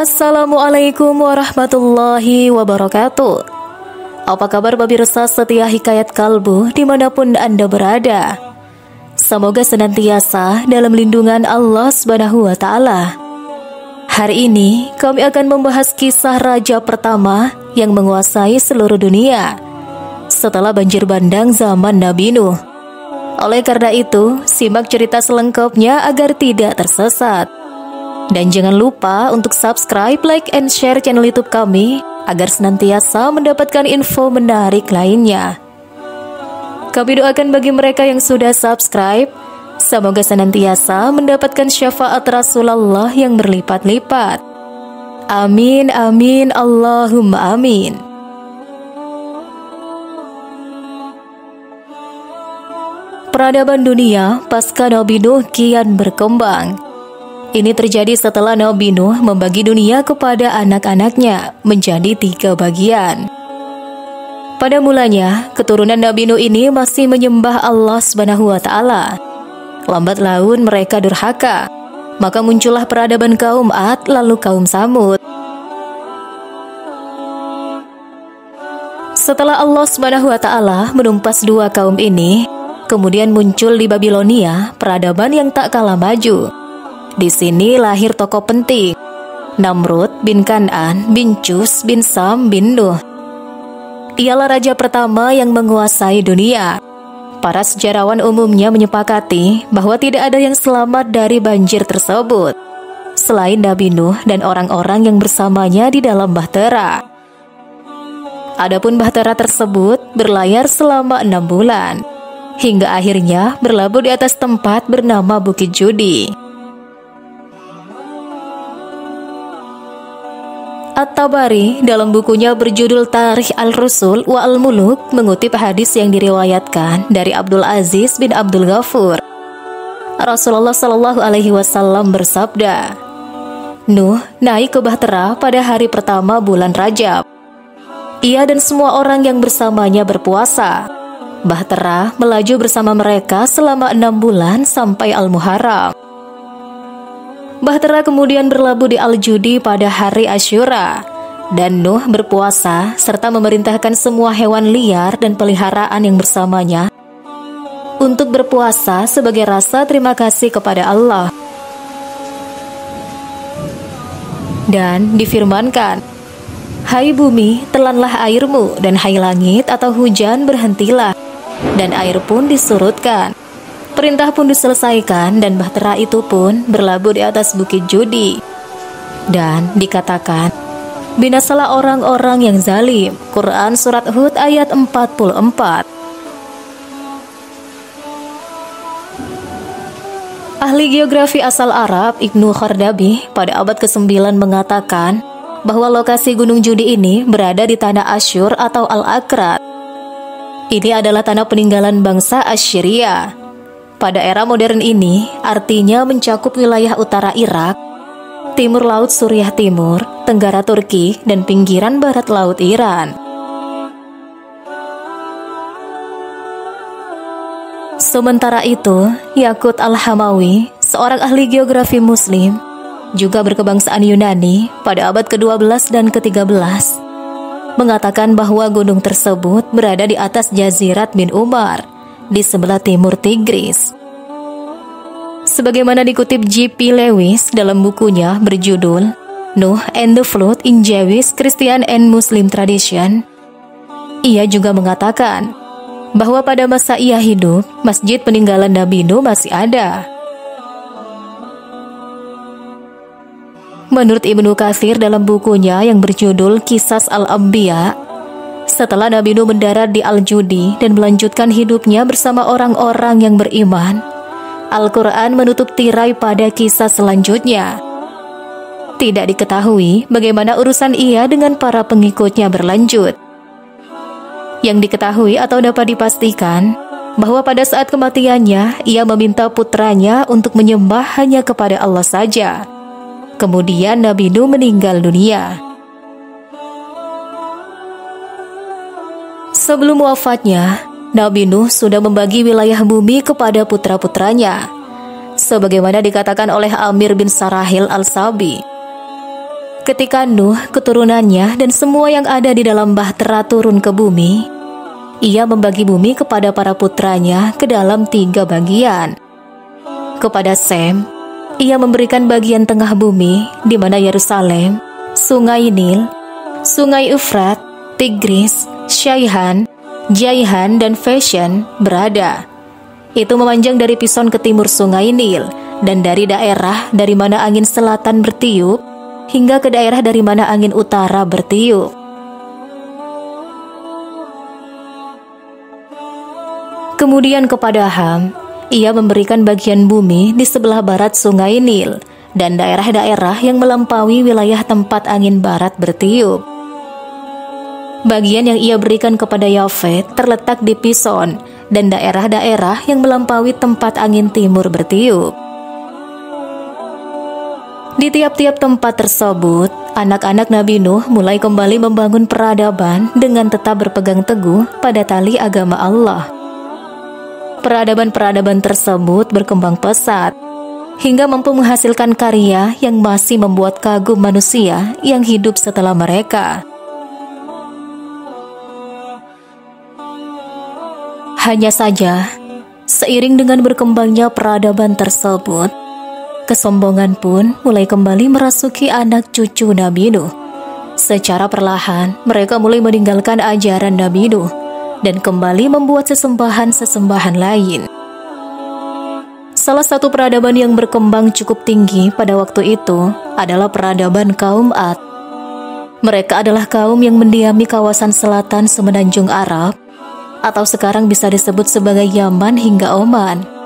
Assalamualaikum warahmatullahi wabarakatuh. Apa kabar pemirsa setia Hikayat Kalbu dimanapun Anda berada? Semoga senantiasa dalam lindungan Allah Subhanahu wa Ta'ala. Hari ini kami akan membahas kisah raja pertama yang menguasai seluruh dunia setelah banjir bandang zaman Nabi Nuh. Oleh karena itu, simak cerita selengkapnya agar tidak tersesat. Dan jangan lupa untuk subscribe, like, and share channel YouTube kami agar senantiasa mendapatkan info menarik lainnya. Kami doakan bagi mereka yang sudah subscribe, semoga senantiasa mendapatkan syafaat Rasulullah yang berlipat-lipat. Amin, amin, Allahumma amin. Peradaban dunia pasca Nabi Nuh kian berkembang. Ini terjadi setelah Nabi Nuh membagi dunia kepada anak-anaknya menjadi 3 bagian. Pada mulanya, keturunan Nabi Nuh ini masih menyembah Allah Subhanahu wa Ta'ala. Lambat laun mereka durhaka, maka muncullah peradaban kaum Ad lalu kaum Samud. Setelah Allah Subhanahu wa Ta'ala menumpas 2 kaum ini, kemudian muncul di Babilonia peradaban yang tak kalah maju. Di sini lahir tokoh penting, Namrud bin Kan'an bin Cus bin Sam bin Nuh. Ialah raja pertama yang menguasai dunia. Para sejarawan umumnya menyepakati bahwa tidak ada yang selamat dari banjir tersebut selain Nabi Nuh dan orang-orang yang bersamanya di dalam bahtera. Adapun bahtera tersebut berlayar selama 6 bulan, hingga akhirnya berlabuh di atas tempat bernama Bukit Judi. At-Tabari dalam bukunya berjudul Tarikh Al-Rusul wa Al-Muluk mengutip hadis yang diriwayatkan dari Abdul Aziz bin Abdul Ghafur. Rasulullah Shallallahu Alaihi Wasallam bersabda, Nuh naik ke bahtera pada hari pertama bulan Rajab. Ia dan semua orang yang bersamanya berpuasa. Bahtera melaju bersama mereka selama 6 bulan sampai Al-Muharram. Bahtera kemudian berlabuh di Al-Judi pada hari Asyura, dan Nuh berpuasa serta memerintahkan semua hewan liar dan peliharaan yang bersamanya untuk berpuasa sebagai rasa terima kasih kepada Allah. Dan difirmankan, Hai bumi, telanlah airmu, dan hai langit atau hujan berhentilah, dan air pun disurutkan. Perintah pun diselesaikan dan bahtera itu pun berlabuh di atas Bukit Judi. Dan dikatakan, binasalah orang-orang yang zalim. Quran Surat Hud ayat 44. Ahli geografi asal Arab Ibnu Khardabi pada abad ke-9 mengatakan bahwa lokasi Gunung Judi ini berada di tanah Asyur atau Al-Akrat. Ini adalah tanah peninggalan bangsa Assyria. Pada era modern ini, artinya mencakup wilayah utara Irak, timur laut Suriah Timur, tenggara Turki, dan pinggiran barat laut Iran. Sementara itu, Yaqut Al-Hamawi, seorang ahli geografi Muslim, juga berkebangsaan Yunani pada abad ke-12 dan ke-13, mengatakan bahwa gunung tersebut berada di atas Jazirat bin Umar, di sebelah timur Tigris. Sebagaimana dikutip J.P. Lewis dalam bukunya berjudul Nuh and the Flood in Jewish, Christian and Muslim Tradition, ia juga mengatakan bahwa pada masa ia hidup, masjid peninggalan Nabi Nuh masih ada. Menurut Ibnu Katsir dalam bukunya yang berjudul Qisas Al-Anbiya, setelah Nabi Nuh mendarat di Al-Judi dan melanjutkan hidupnya bersama orang-orang yang beriman, Al-Quran menutup tirai pada kisah selanjutnya. Tidak diketahui bagaimana urusan ia dengan para pengikutnya berlanjut. Yang diketahui atau dapat dipastikan bahwa pada saat kematiannya, ia meminta putranya untuk menyembah hanya kepada Allah saja. Kemudian Nabi Nuh meninggal dunia. Sebelum wafatnya, Nabi Nuh sudah membagi wilayah bumi kepada putra-putranya, sebagaimana dikatakan oleh Amir bin Sarahil Al-Sabi. Ketika Nuh, keturunannya, dan semua yang ada di dalam bahtera turun ke bumi, ia membagi bumi kepada para putranya ke dalam 3 bagian. Kepada Sem, ia memberikan bagian tengah bumi, di mana Yerusalem, Sungai Nil, Sungai Efrat, Tigris, Syaihan, Jaihan, dan Feshen berada. Itu memanjang dari Pison ke timur Sungai Nil, dan dari daerah dari mana angin selatan bertiup, hingga ke daerah dari mana angin utara bertiup. Kemudian kepada Ham, ia memberikan bagian bumi di sebelah barat Sungai Nil, dan daerah-daerah yang melampaui wilayah tempat angin barat bertiup. Bagian yang ia berikan kepada Yafet terletak di Pison, dan daerah-daerah yang melampaui tempat angin timur bertiup. Di tiap-tiap tempat tersebut, anak-anak Nabi Nuh mulai kembali membangun peradaban dengan tetap berpegang teguh pada tali agama Allah. Peradaban-peradaban tersebut berkembang pesat, hingga mampu menghasilkan karya yang masih membuat kagum manusia yang hidup setelah mereka. Hanya saja, seiring dengan berkembangnya peradaban tersebut, kesombongan pun mulai kembali merasuki anak cucu Nabi Nuh. Secara perlahan, mereka mulai meninggalkan ajaran Nabi Nuh dan kembali membuat sesembahan-sesembahan lain. Salah satu peradaban yang berkembang cukup tinggi pada waktu itu adalah peradaban kaum Ad. Mereka adalah kaum yang mendiami kawasan selatan semenanjung Arab, atau sekarang bisa disebut sebagai Yaman hingga Oman.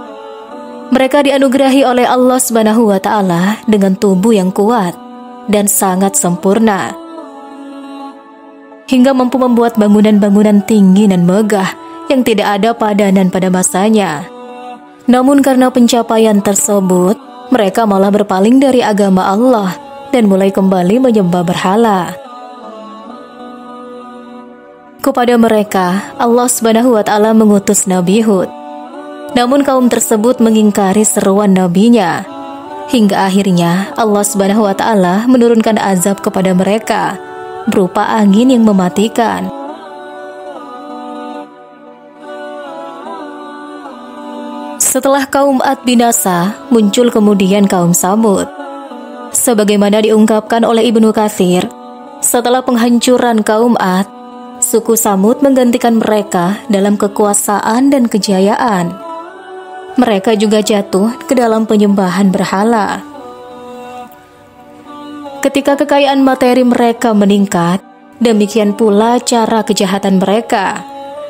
Mereka dianugerahi oleh Allah Subhanahu wa Ta'ala dengan tubuh yang kuat dan sangat sempurna, hingga mampu membuat bangunan-bangunan tinggi dan megah yang tidak ada padanan pada masanya. Namun karena pencapaian tersebut, mereka malah berpaling dari agama Allah dan mulai kembali menyembah berhala. Kepada mereka, Allah Subhanahu wa Ta'ala mengutus Nabi Hud. Namun kaum tersebut mengingkari seruan nabinya, hingga akhirnya Allah Subhanahu wa Ta'ala menurunkan azab kepada mereka berupa angin yang mematikan. Setelah kaum Ad binasa, muncul kemudian kaum Samud. Sebagaimana diungkapkan oleh Ibnu Katsir, setelah penghancuran kaum Ad, suku Samud menggantikan mereka dalam kekuasaan dan kejayaan. Mereka juga jatuh ke dalam penyembahan berhala. Ketika kekayaan materi mereka meningkat, demikian pula cara kejahatan mereka,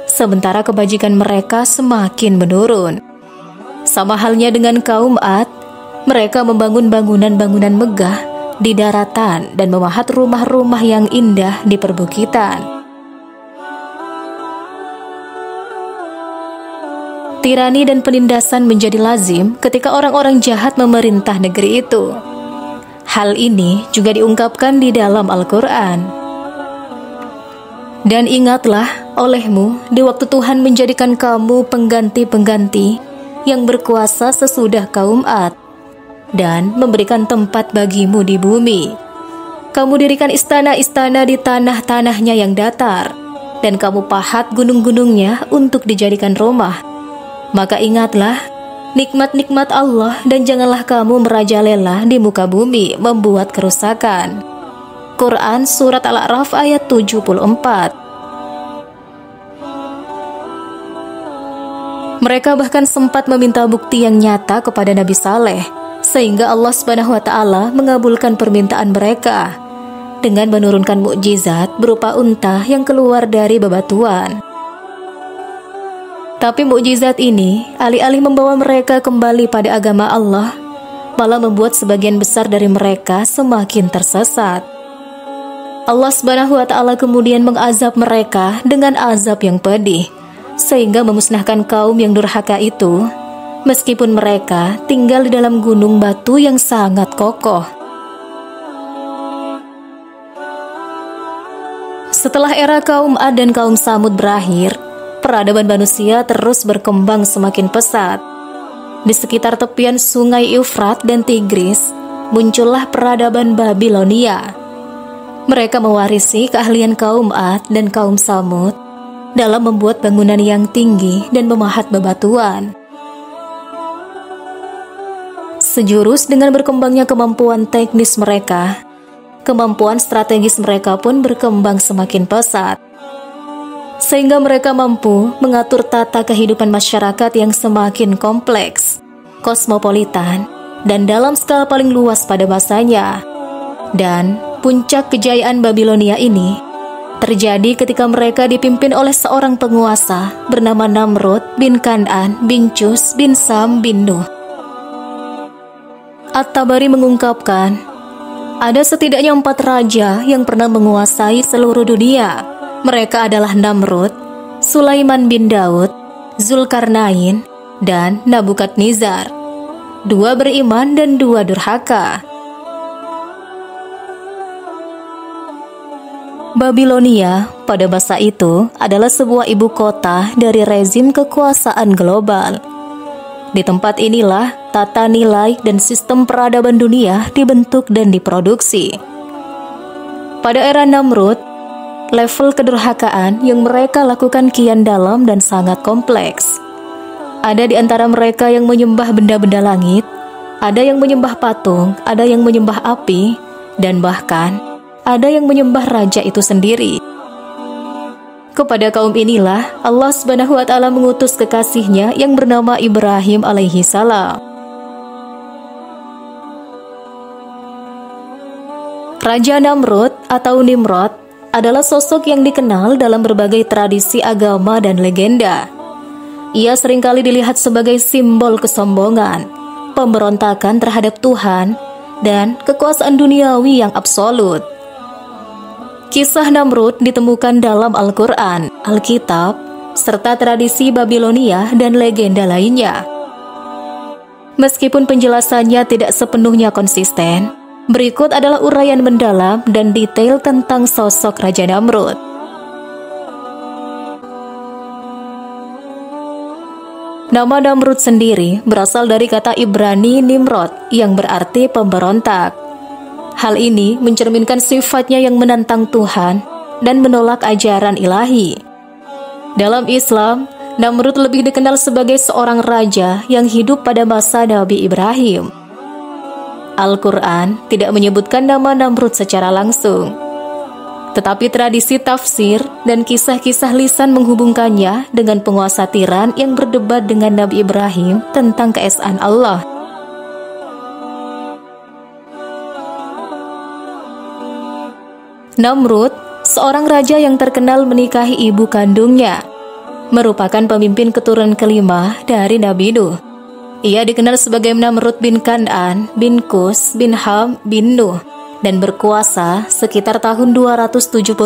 sementara kebajikan mereka semakin menurun. Sama halnya dengan kaum Ad, mereka membangun bangunan-bangunan megah di daratan dan memahat rumah-rumah yang indah di perbukitan. Tirani dan penindasan menjadi lazim ketika orang-orang jahat memerintah negeri itu. Hal ini juga diungkapkan di dalam Al-Quran. Dan ingatlah olehmu di waktu Tuhan menjadikan kamu pengganti-pengganti yang berkuasa sesudah kaum Ad, dan memberikan tempat bagimu di bumi. Kamu dirikan istana-istana di tanah-tanahnya yang datar, dan kamu pahat gunung-gunungnya untuk dijadikan rumah. Maka ingatlah nikmat-nikmat Allah dan janganlah kamu merajalela di muka bumi membuat kerusakan. Quran Surat Al-A'raf ayat 74. Mereka bahkan sempat meminta bukti yang nyata kepada Nabi Saleh, sehingga Allah Subhanahu wa Ta'ala mengabulkan permintaan mereka dengan menurunkan mukjizat berupa unta yang keluar dari bebatuan. Tapi mukjizat ini alih-alih membawa mereka kembali pada agama Allah, malah membuat sebagian besar dari mereka semakin tersesat. Allah Subhanahu wa Ta'ala kemudian mengazab mereka dengan azab yang pedih, sehingga memusnahkan kaum yang durhaka itu, meskipun mereka tinggal di dalam gunung batu yang sangat kokoh. Setelah era kaum Ad dan kaum Samud berakhir, peradaban manusia terus berkembang semakin pesat. Di sekitar tepian sungai Efrat dan Tigris, muncullah peradaban Babilonia, Mereka mewarisi keahlian kaum Ad dan kaum Samud dalam membuat bangunan yang tinggi dan memahat bebatuan. Sejurus dengan berkembangnya kemampuan teknis mereka, kemampuan strategis mereka pun berkembang semakin pesat, sehingga mereka mampu mengatur tata kehidupan masyarakat yang semakin kompleks, kosmopolitan, dan dalam skala paling luas pada masanya. Dan puncak kejayaan Babilonia ini terjadi ketika mereka dipimpin oleh seorang penguasa bernama Namrud bin Kan'an bin Cus bin Sam bin Nuh. At-Tabari mengungkapkan, ada setidaknya 4 raja yang pernah menguasai seluruh dunia. Mereka adalah Namrud, Sulaiman bin Daud, Zulkarnain, dan Nabukadnezar. 2 beriman dan 2 durhaka. Babilonia pada masa itu adalah sebuah ibu kota dari rezim kekuasaan global. Di tempat inilah tata nilai dan sistem peradaban dunia dibentuk dan diproduksi. Pada era Namrud, level kedurhakaan yang mereka lakukan kian dalam dan sangat kompleks. Ada di antara mereka yang menyembah benda-benda langit, ada yang menyembah patung, ada yang menyembah api, dan bahkan ada yang menyembah raja itu sendiri. Kepada kaum inilah Allah Subhanahu wa Ta'ala mengutus kekasihnya yang bernama Ibrahim alaihi salam. Raja Namrud atau Nimrod adalah sosok yang dikenal dalam berbagai tradisi agama dan legenda. Ia seringkali dilihat sebagai simbol kesombongan, pemberontakan terhadap Tuhan, dan kekuasaan duniawi yang absolut. Kisah Namrud ditemukan dalam Al-Quran, Alkitab, serta tradisi Babilonia dan legenda lainnya. Meskipun penjelasannya tidak sepenuhnya konsisten, berikut adalah uraian mendalam dan detail tentang sosok Raja Namrud. Nama Namrud sendiri berasal dari kata Ibrani Nimrod yang berarti pemberontak. Hal ini mencerminkan sifatnya yang menentang Tuhan dan menolak ajaran ilahi. Dalam Islam, Namrud lebih dikenal sebagai seorang raja yang hidup pada masa Nabi Ibrahim. Al-Quran tidak menyebutkan nama Namrud secara langsung, tetapi tradisi tafsir dan kisah-kisah lisan menghubungkannya dengan penguasa tiran yang berdebat dengan Nabi Ibrahim tentang keesaan Allah. Namrud, seorang raja yang terkenal menikahi ibu kandungnya, merupakan pemimpin keturunan kelima dari Nabi Nuh. Ia dikenal sebagai Namrud bin Kan'an bin Kus bin Ham bin Nuh dan berkuasa sekitar tahun 275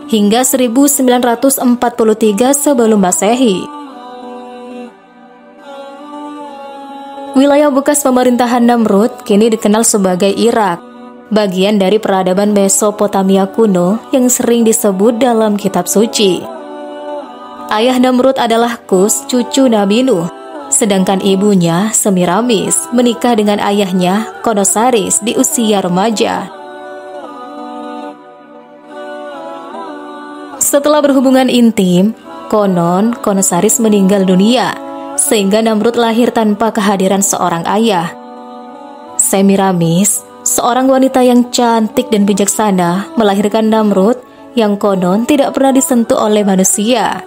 hingga 1943 sebelum Masehi. Wilayah bekas pemerintahan Namrud kini dikenal sebagai Irak, bagian dari peradaban Mesopotamia kuno yang sering disebut dalam kitab suci. Ayah Namrud adalah Kus, cucu Nabi Nuh, sedangkan ibunya, Semiramis, menikah dengan ayahnya, Konosaris, di usia remaja. Setelah berhubungan intim, konon Konosaris meninggal dunia, sehingga Namrud lahir tanpa kehadiran seorang ayah. Semiramis, seorang wanita yang cantik dan bijaksana, melahirkan Namrud yang konon tidak pernah disentuh oleh manusia.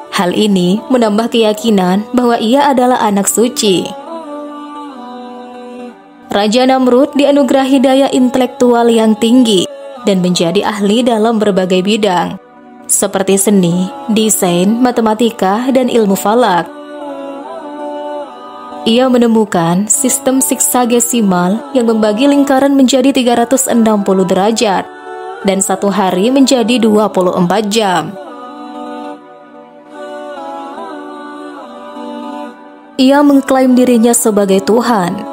Hal ini menambah keyakinan bahwa ia adalah anak suci. Raja Namrud dianugerahi daya intelektual yang tinggi dan menjadi ahli dalam berbagai bidang, seperti seni, desain, matematika, dan ilmu falak. Ia menemukan sistem siksagesimal yang membagi lingkaran menjadi 360 derajat dan satu hari menjadi 24 jam. Ia mengklaim dirinya sebagai Tuhan,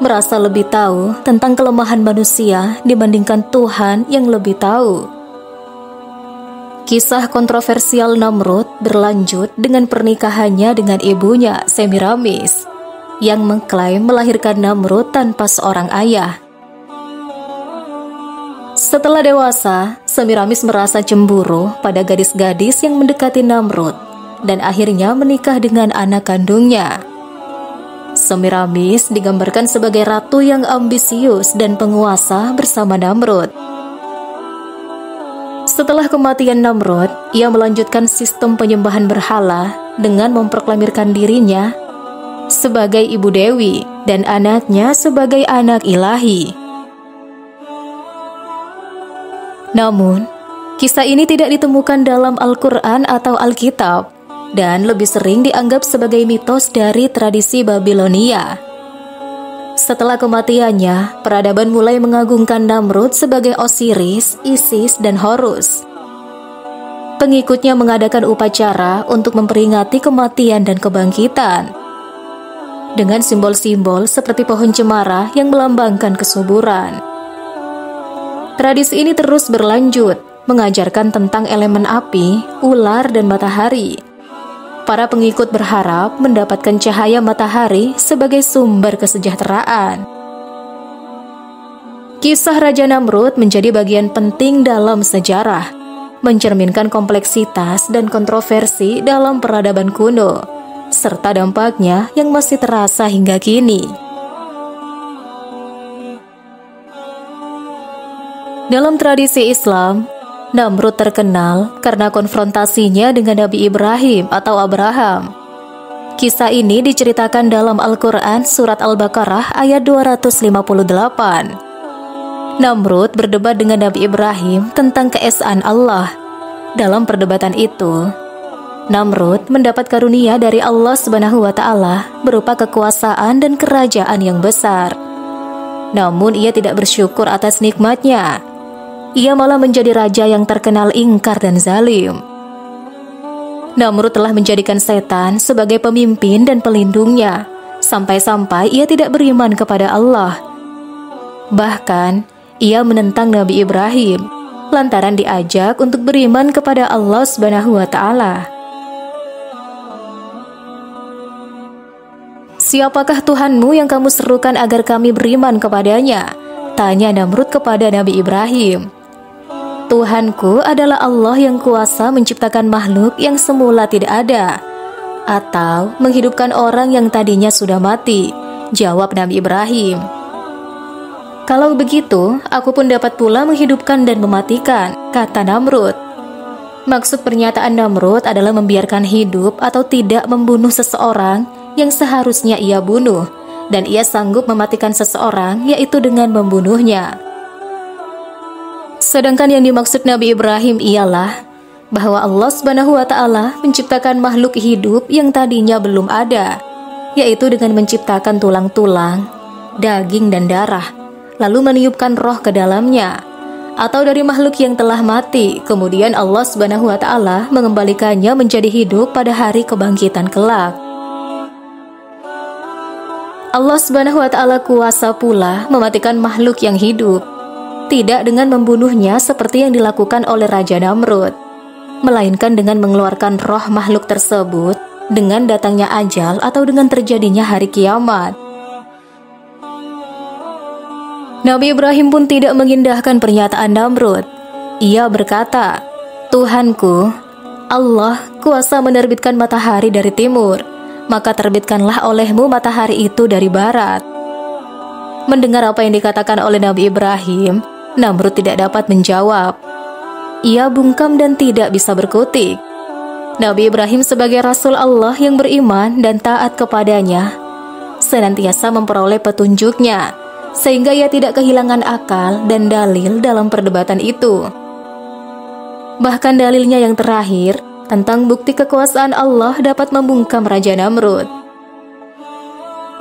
merasa lebih tahu tentang kelemahan manusia dibandingkan Tuhan yang lebih tahu. Kisah kontroversial Namrud berlanjut dengan pernikahannya dengan ibunya, Semiramis, yang mengklaim melahirkan Namrud tanpa seorang ayah. Setelah dewasa, Semiramis merasa cemburu pada gadis-gadis yang mendekati Namrud dan akhirnya menikah dengan anak kandungnya. Semiramis digambarkan sebagai ratu yang ambisius dan penguasa bersama Namrud. Setelah kematian Namrud, ia melanjutkan sistem penyembahan berhala dengan memproklamirkan dirinya sebagai ibu dewi dan anaknya sebagai anak ilahi. Namun, kisah ini tidak ditemukan dalam Al-Quran atau Alkitab dan lebih sering dianggap sebagai mitos dari tradisi Babilonia. Setelah kematiannya, peradaban mulai mengagungkan Namrud sebagai Osiris, Isis, dan Horus. Pengikutnya mengadakan upacara untuk memperingati kematian dan kebangkitan dengan simbol-simbol seperti pohon cemara yang melambangkan kesuburan. Tradisi ini terus berlanjut, mengajarkan tentang elemen api, ular, dan matahari. Para pengikut berharap mendapatkan cahaya matahari sebagai sumber kesejahteraan. Kisah Raja Namrud menjadi bagian penting dalam sejarah, mencerminkan kompleksitas dan kontroversi dalam peradaban kuno, serta dampaknya yang masih terasa hingga kini. Dalam tradisi Islam, Namrud terkenal karena konfrontasinya dengan Nabi Ibrahim atau Abraham. Kisah ini diceritakan dalam Al-Quran Surat Al-Baqarah ayat 258. Namrud berdebat dengan Nabi Ibrahim tentang keesaan Allah. Dalam perdebatan itu, Namrud mendapat karunia dari Allah Subhanahu wa Ta'ala berupa kekuasaan dan kerajaan yang besar. Namun ia tidak bersyukur atas nikmatnya. Ia malah menjadi raja yang terkenal ingkar dan zalim. Namrud telah menjadikan setan sebagai pemimpin dan pelindungnya, sampai-sampai ia tidak beriman kepada Allah. Bahkan, ia menentang Nabi Ibrahim, lantaran diajak untuk beriman kepada Allah Subhanahu wa Ta'ala. "Siapakah Tuhanmu yang kamu serukan agar kami beriman kepadanya?" tanya Namrud kepada Nabi Ibrahim. "Tuhanku adalah Allah yang kuasa menciptakan makhluk yang semula tidak ada, atau menghidupkan orang yang tadinya sudah mati," jawab Nabi Ibrahim. "Kalau begitu, aku pun dapat pula menghidupkan dan mematikan," kata Namrud. Maksud pernyataan Namrud adalah membiarkan hidup atau tidak membunuh seseorang yang seharusnya ia bunuh, dan ia sanggup mematikan seseorang yaitu dengan membunuhnya. Sedangkan yang dimaksud Nabi Ibrahim ialah bahwa Allah Subhanahu wa Ta'ala menciptakan makhluk hidup yang tadinya belum ada, yaitu dengan menciptakan tulang-tulang, daging dan darah, lalu meniupkan roh ke dalamnya, atau dari makhluk yang telah mati, kemudian Allah Subhanahu wa Ta'ala mengembalikannya menjadi hidup pada hari kebangkitan kelak. Allah Subhanahu wa Ta'ala kuasa pula mematikan makhluk yang hidup, tidak dengan membunuhnya seperti yang dilakukan oleh Raja Namrud, melainkan dengan mengeluarkan roh makhluk tersebut dengan datangnya ajal atau dengan terjadinya hari kiamat. Nabi Ibrahim pun tidak mengindahkan pernyataan Namrud. Ia berkata, "Tuhanku, Allah kuasa menerbitkan matahari dari timur, maka terbitkanlah olehmu matahari itu dari barat." Mendengar apa yang dikatakan oleh Nabi Ibrahim, Namrud tidak dapat menjawab. Ia bungkam dan tidak bisa berkutik. Nabi Ibrahim sebagai Rasul Allah yang beriman dan taat kepadanya, senantiasa memperoleh petunjuknya, sehingga ia tidak kehilangan akal dan dalil dalam perdebatan itu. Bahkan dalilnya yang terakhir, tentang bukti kekuasaan Allah dapat membungkam Raja Namrud.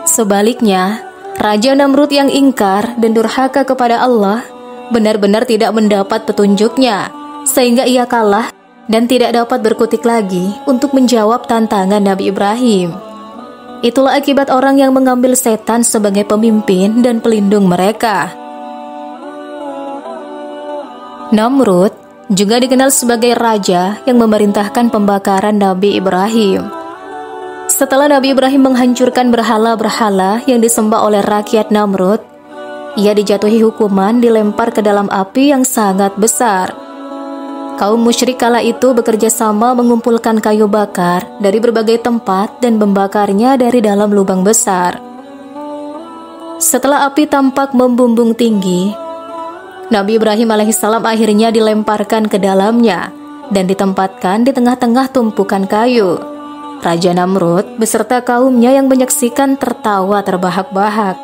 Sebaliknya, Raja Namrud yang ingkar dan durhaka kepada Allah benar-benar tidak mendapat petunjuknya, sehingga ia kalah dan tidak dapat berkutik lagi untuk menjawab tantangan Nabi Ibrahim. Itulah akibat orang yang mengambil setan sebagai pemimpin dan pelindung mereka. Namrud juga dikenal sebagai raja yang memerintahkan pembakaran Nabi Ibrahim. Setelah Nabi Ibrahim menghancurkan berhala-berhala yang disembah oleh rakyat Namrud, Ia dijatuhi hukuman dilempar ke dalam api yang sangat besar. Kaum musyrik kala itu bekerja sama mengumpulkan kayu bakar dari berbagai tempat dan membakarnya dari dalam lubang besar. Setelah api tampak membumbung tinggi, Nabi Ibrahim alaihissalam akhirnya dilemparkan ke dalamnya dan ditempatkan di tengah-tengah tumpukan kayu. Raja Namrud beserta kaumnya yang menyaksikan tertawa terbahak-bahak.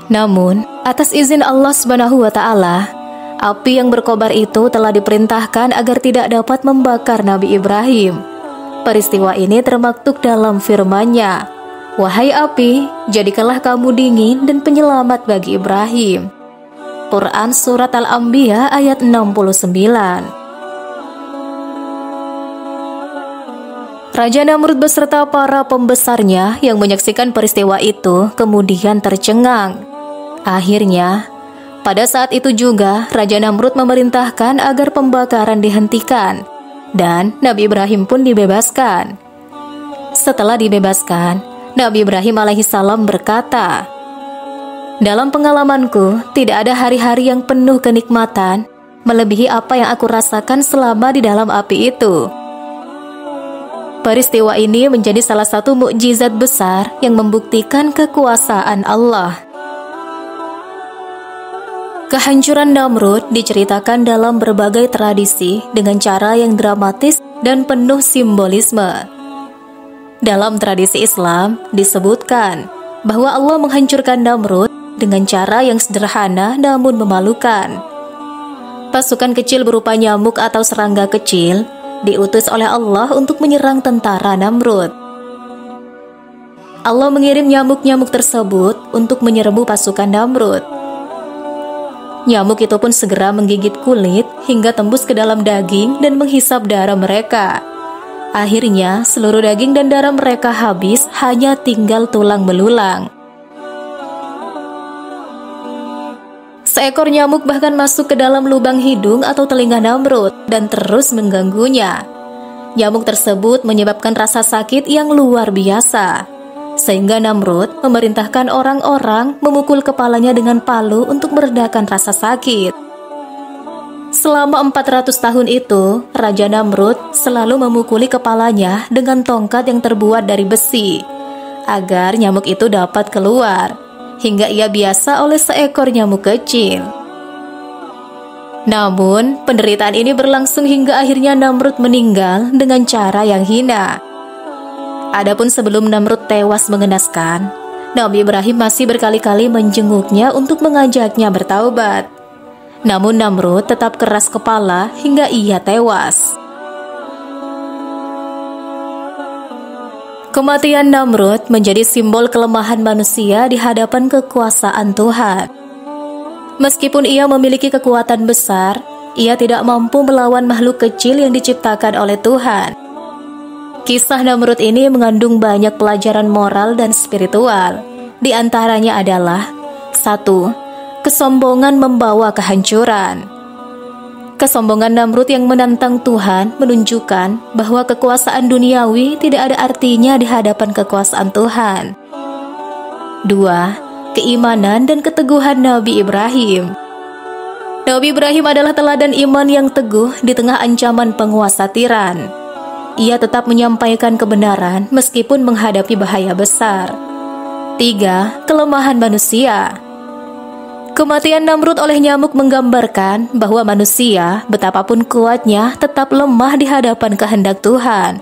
Namun, atas izin Allah Subhanahu wa Ta'ala, api yang berkobar itu telah diperintahkan agar tidak dapat membakar Nabi Ibrahim. Peristiwa ini termaktub dalam firman-Nya, "Wahai api, jadikanlah kamu dingin dan penyelamat bagi Ibrahim." Quran Surat Al-Anbiya ayat 69. Raja Namrud beserta para pembesarnya yang menyaksikan peristiwa itu kemudian tercengang. Akhirnya, pada saat itu juga Raja Namrud memerintahkan agar pembakaran dihentikan dan Nabi Ibrahim pun dibebaskan. Setelah dibebaskan, Nabi Ibrahim alaihissalam berkata, "Dalam pengalamanku, tidak ada hari-hari yang penuh kenikmatan melebihi apa yang aku rasakan selama di dalam api itu." Peristiwa ini menjadi salah satu mukjizat besar yang membuktikan kekuasaan Allah. Kehancuran Namrud diceritakan dalam berbagai tradisi dengan cara yang dramatis dan penuh simbolisme. Dalam tradisi Islam disebutkan bahwa Allah menghancurkan Namrud dengan cara yang sederhana namun memalukan. Pasukan kecil berupa nyamuk atau serangga kecil diutus oleh Allah untuk menyerang tentara Namrud. Allah mengirim nyamuk-nyamuk tersebut untuk menyerbu pasukan Namrud. Nyamuk itu pun segera menggigit kulit hingga tembus ke dalam daging dan menghisap darah mereka. Akhirnya, seluruh daging dan darah mereka habis, hanya tinggal tulang belulang. Seekor nyamuk bahkan masuk ke dalam lubang hidung atau telinga Namrud dan terus mengganggunya. Nyamuk tersebut menyebabkan rasa sakit yang luar biasa, sehingga Namrud memerintahkan orang-orang memukul kepalanya dengan palu untuk meredakan rasa sakit. Selama 400 tahun itu, Raja Namrud selalu memukuli kepalanya dengan tongkat yang terbuat dari besi, agar nyamuk itu dapat keluar, hingga ia biasa oleh seekor nyamuk kecil. Namun, penderitaan ini berlangsung hingga akhirnya Namrud meninggal dengan cara yang hina. Adapun sebelum Namrud tewas mengenaskan, Nabi Ibrahim masih berkali-kali menjenguknya untuk mengajaknya bertaubat. Namun Namrud tetap keras kepala hingga ia tewas. Kematian Namrud menjadi simbol kelemahan manusia di hadapan kekuasaan Tuhan. Meskipun ia memiliki kekuatan besar, ia tidak mampu melawan makhluk kecil yang diciptakan oleh Tuhan. Kisah Namrud ini mengandung banyak pelajaran moral dan spiritual. Di antaranya adalah 1. Kesombongan membawa kehancuran. Kesombongan Namrud yang menantang Tuhan menunjukkan bahwa kekuasaan duniawi tidak ada artinya di hadapan kekuasaan Tuhan. 2. Keimanan dan keteguhan Nabi Ibrahim. Nabi Ibrahim adalah teladan iman yang teguh di tengah ancaman penguasa tiran. Ia tetap menyampaikan kebenaran meskipun menghadapi bahaya besar. 3. Kelemahan manusia. Kematian Namrud oleh nyamuk menggambarkan bahwa manusia, betapapun kuatnya, tetap lemah di hadapan kehendak Tuhan.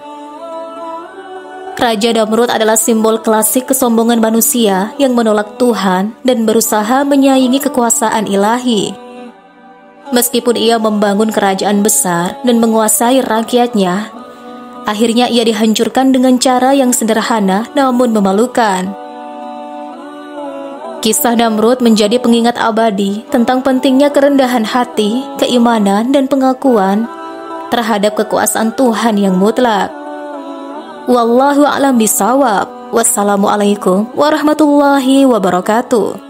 Raja Namrud adalah simbol klasik kesombongan manusia yang menolak Tuhan dan berusaha menyaingi kekuasaan ilahi. Meskipun ia membangun kerajaan besar dan menguasai rakyatnya, akhirnya ia dihancurkan dengan cara yang sederhana namun memalukan. Kisah Namrud menjadi pengingat abadi tentang pentingnya kerendahan hati, keimanan, dan pengakuan terhadap kekuasaan Tuhan yang mutlak. Wallahu a'lam bishawab. Wassalamualaikum warahmatullahi wabarakatuh.